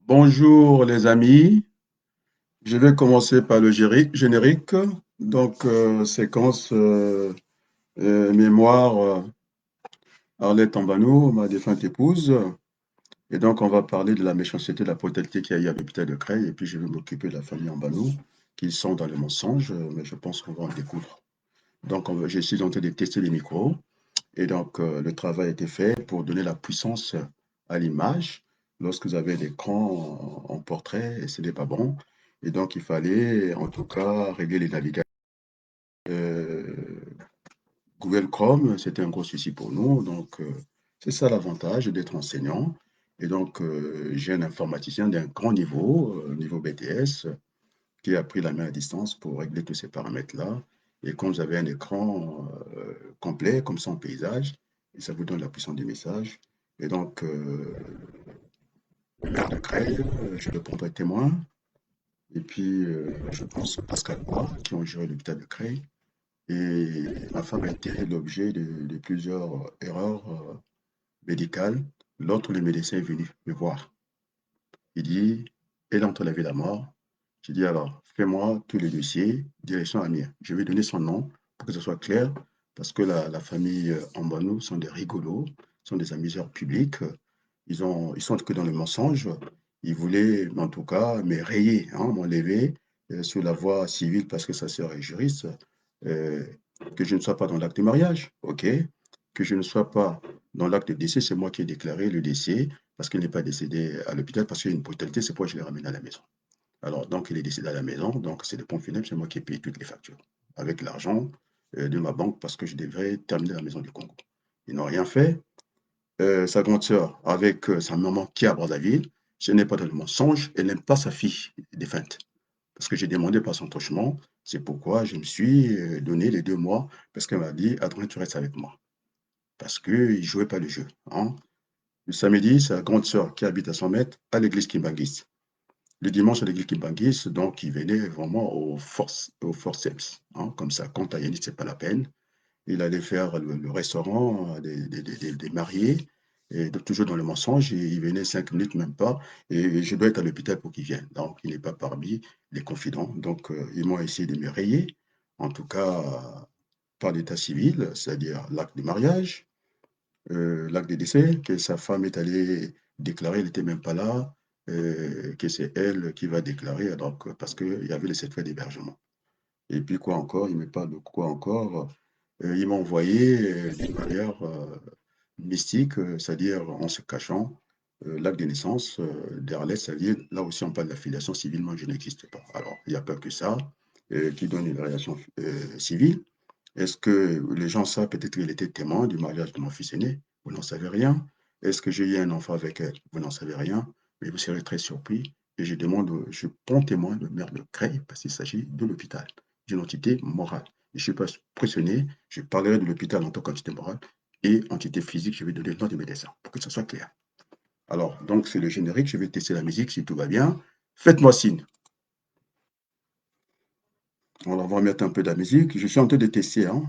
Bonjour les amis, je vais commencer par le générique. Séquence mémoire Arlette Tambanou, ma défunte épouse. Et donc on va parler de la méchanceté, de la brutalité qu'il y a eu à l'hôpital de Creil. Et puis je vais m'occuper de la famille Ambanou, qui sont dans le mensonge, mais je pense qu'on va en découdre. Je suis en train de tester les micros. Le travail a été fait pour donner la puissance à l'image. Lorsque vous avez l'écran en portrait, et ce n'est pas bon. Et donc, il fallait, en tout cas, régler les navigateurs. Euh, Google Chrome, c'était un gros souci pour nous. C'est ça l'avantage d'être enseignant. J'ai un informaticien d'un grand niveau, niveau BTS, qui a pris la main à distance pour régler tous ces paramètres-là. Et quand vous avez un écran complet, comme ça en paysage, et ça vous donne la puissance du message. Et donc, le maire de Creil, je le prendrai témoin. Et puis, je pense Pascal Bois, qui ont géré l'hôpital de Creil. Et ma femme a été l'objet de plusieurs erreurs médicales. L'autre, le médecin est venu me voir. Il dit, elle est entre la vie et la mort. J'ai dit alors, fais-moi tous les dossiers, direction Amir. Je vais donner son nom pour que ce soit clair, parce que la famille Ambanou sont des rigolos, sont des amuseurs publics. Ils sont que dans le mensonge. Ils voulaient, en tout cas, me rayer, hein, m'enlever sur la voie civile parce que sa sœur est juriste, euh, que je ne sois pas dans l'acte de mariage, ok? Que je ne sois pas dans l'acte de décès, c'est moi qui ai déclaré le décès parce qu'il n'est pas décédé à l'hôpital parce qu'il y a une brutalité, c'est pourquoi je l'ai ramené à la maison. Alors, donc, il est décédé à la maison, donc c'est le pont funèbre, c'est moi qui ai payé toutes les factures avec l'argent de ma banque parce que je devrais terminer la maison du Congo. Ils n'ont rien fait. Sa grande sœur, avec sa maman qui est à Brazzaville, ce n'est pas dans le mensonge, elle n'aime pas sa fille défunte. Parce que j'ai demandé par son truchement, c'est pourquoi je me suis donné les 2 mois, parce qu'elle m'a dit, Adrien, tu restes avec moi. Parce qu'il ne jouait pas le jeu, hein. Le samedi, sa grande sœur qui habite à 100 mètres à l'église Kimbangis. Le dimanche, à l'église Kimbangis, donc il venait vraiment au forceps, hein, comme ça, quand Tayani, c'est pas la peine. Il allait faire le restaurant des mariés, et donc toujours dans le mensonge, et il venait 5 minutes, même pas, et je dois être à l'hôpital pour qu'il vienne. Donc il n'est pas parmi les confidents. Ils m'ont essayé de me rayer, en tout cas par l'état civil, c'est-à-dire l'acte de mariage, l'acte de décès, que sa femme est allée déclarer, elle n'était même pas là, que c'est elle qui va déclarer, donc, parce qu'il y avait le certificat d'hébergement. Et puis quoi encore, il me parle de quoi encore? Il m'a envoyé d'une manière mystique, c'est-à-dire en se cachant, l'acte de naissance d'Arlette, c'est-à-dire là aussi on parle d'affiliation civilement, je n'existe pas. Alors, il n'y a pas que ça qui donne une relation civile. Est-ce que les gens savent peut-être qu'il était témoin du mariage de mon fils aîné? Vous n'en savez rien. Est-ce que j'ai eu un enfant avec elle? Vous n'en savez rien. Mais vous serez très surpris. Et je prends témoin le maire de Creil parce qu'il s'agit de l'hôpital, d'une entité morale. Je ne suis pas pressionné. Je parlerai de l'hôpital en tant qu'entité morale et entité physique. Je vais donner le nom du médecin pour que ça soit clair. Alors, donc, c'est le générique. Je vais tester la musique si tout va bien. Faites-moi signe. On va mettre un peu de la musique. Je suis en train de tester, hein.